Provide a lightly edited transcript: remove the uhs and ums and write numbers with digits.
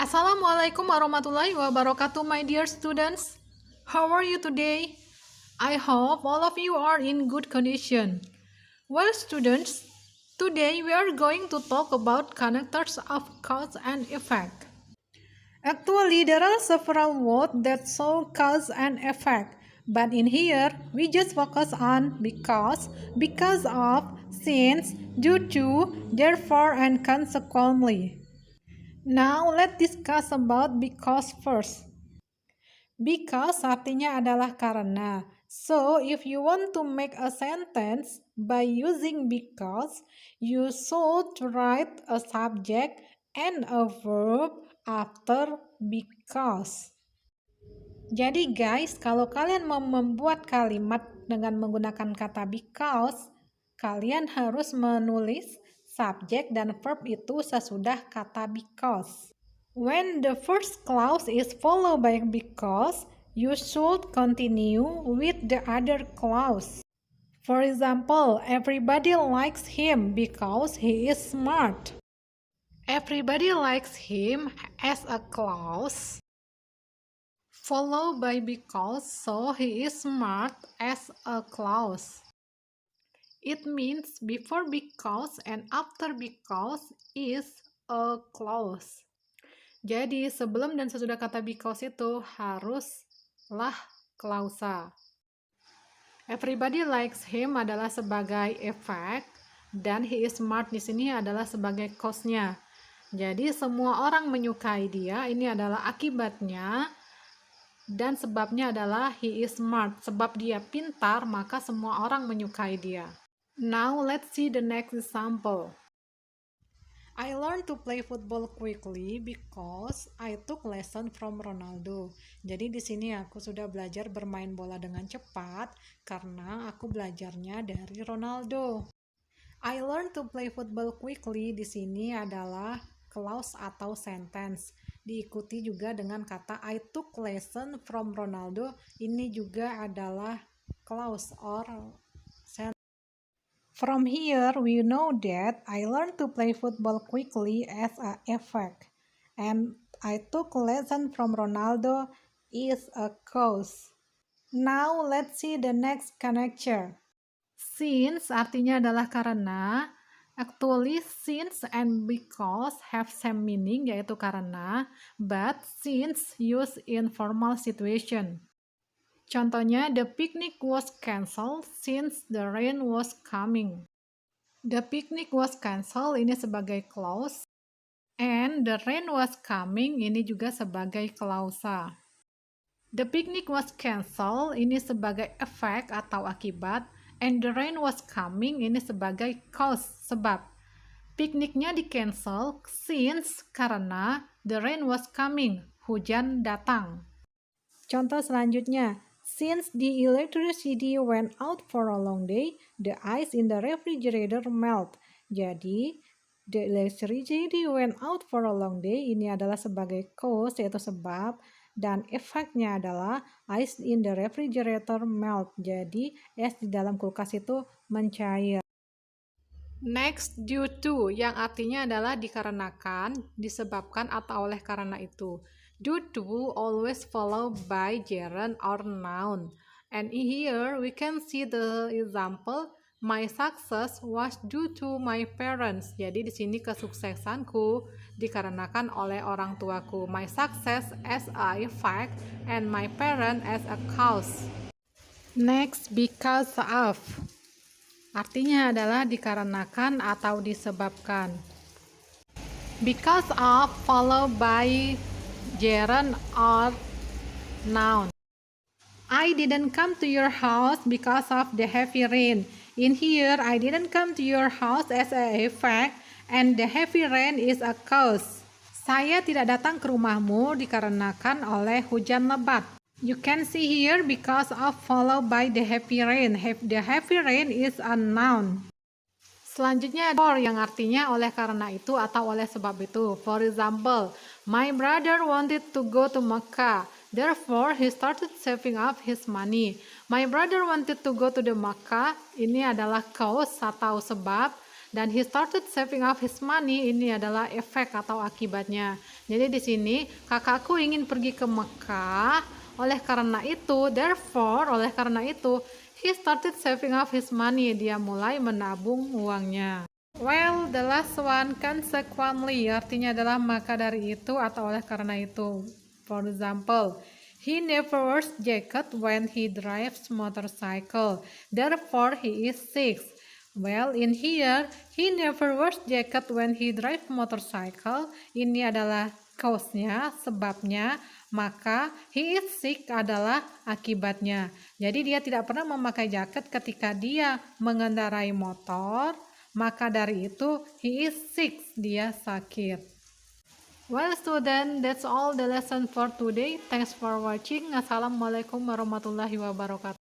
Assalamualaikum warahmatullahi wabarakatuh, my dear students. How are you today? I hope all of you are in good condition. Well, students, today we are going to talk about connectors of cause and effect. Actually, there are several words that show cause and effect, but in here we just focus on because of, since, due to, therefore, and consequently. Now let's discuss about because first. Because artinya adalah karena. So if you want to make a sentence by using because, you should write a subject and a verb after because. Jadi guys, kalau kalian mau membuat kalimat dengan menggunakan kata because, kalian harus menulis subjek dan verb itu sesudah kata because. When the first clause is followed by because, you should continue with the other clause. For example, everybody likes him because he is smart. Everybody likes him as a clause, followed by because, so he is smart as a clause. It means before because and after because is a clause. Jadi sebelum dan sesudah kata because itu haruslah klausa. Everybody likes him adalah sebagai effect dan he is smart di sini adalah sebagai cause-nya. Jadi semua orang menyukai dia, ini adalah akibatnya, dan sebabnya adalah he is smart. Sebab dia pintar, maka semua orang menyukai dia. Now let's see the next example. I learned to play football quickly because I took lesson from Ronaldo. Jadi di sini aku sudah belajar bermain bola dengan cepat karena aku belajarnya dari Ronaldo. I learned to play football quickly di sini adalah clause atau sentence. Diikuti juga dengan kata I took lesson from Ronaldo. Ini juga adalah clause or sentence. From here, we know that I learned to play football quickly as an effect, and I took lesson from Ronaldo is a cause. Now, let's see the next connector. Since artinya adalah karena. Actually, since and because have same meaning, yaitu karena, but since used in formal situation. Contohnya, the picnic was cancelled since the rain was coming. The picnic was cancelled ini sebagai clause, and the rain was coming ini juga sebagai klausa. The picnic was cancelled ini sebagai efek atau akibat, and the rain was coming ini sebagai cause, sebab. Pikniknya di cancel since karena the rain was coming, hujan datang. Contoh selanjutnya, since the electricity went out for a long day, the ice in the refrigerator melt. Jadi, the electricity went out for a long day ini adalah sebagai cause, yaitu sebab, dan efeknya adalah ice in the refrigerator melt. Jadi, es di dalam kulkas itu mencair. Next, due to, yang artinya adalah dikarenakan, disebabkan, atau oleh karena itu. Due to always followed by gerund or noun. And here we can see the example, my success was due to my parents. Jadi di sini kesuksesanku dikarenakan oleh orang tuaku. My success as a effect and my parent as a cause. Next, because of. Artinya adalah dikarenakan atau disebabkan. Because of followed by gerund or noun. I didn't come to your house because of the heavy rain. In here, I didn't come to your house as an effect and the heavy rain is a cause. Saya tidak datang ke rumahmu dikarenakan oleh hujan lebat. You can see here because of followed by the heavy rain. The heavy rain is a noun. Selanjutnya for yang artinya oleh karena itu atau oleh sebab itu. For example, my brother wanted to go to Mecca. Therefore, he started saving up his money. My brother wanted to go to the Mecca. Ini adalah cause atau sebab. dan he started saving up his money. Ini adalah efek atau akibatnya. Jadi di sini kakakku ingin pergi ke Mekah, oleh karena itu, therefore, oleh karena itu, he started saving up his money. Dia mulai menabung uangnya. Well, the last one, consequently, artinya adalah maka dari itu atau oleh karena itu. For example, he never wears jacket when he drives motorcycle. Therefore, he is sick. Well, in here, he never wears jacket when he drives motorcycle. Ini adalah cause-nya, sebabnya, maka he is sick adalah akibatnya. Jadi dia tidak pernah memakai jaket ketika dia mengendarai motor. Maka dari itu, he is sick, dia sakit. Well student, that's all the lesson for today. Thanks for watching. Assalamualaikum warahmatullahi wabarakatuh.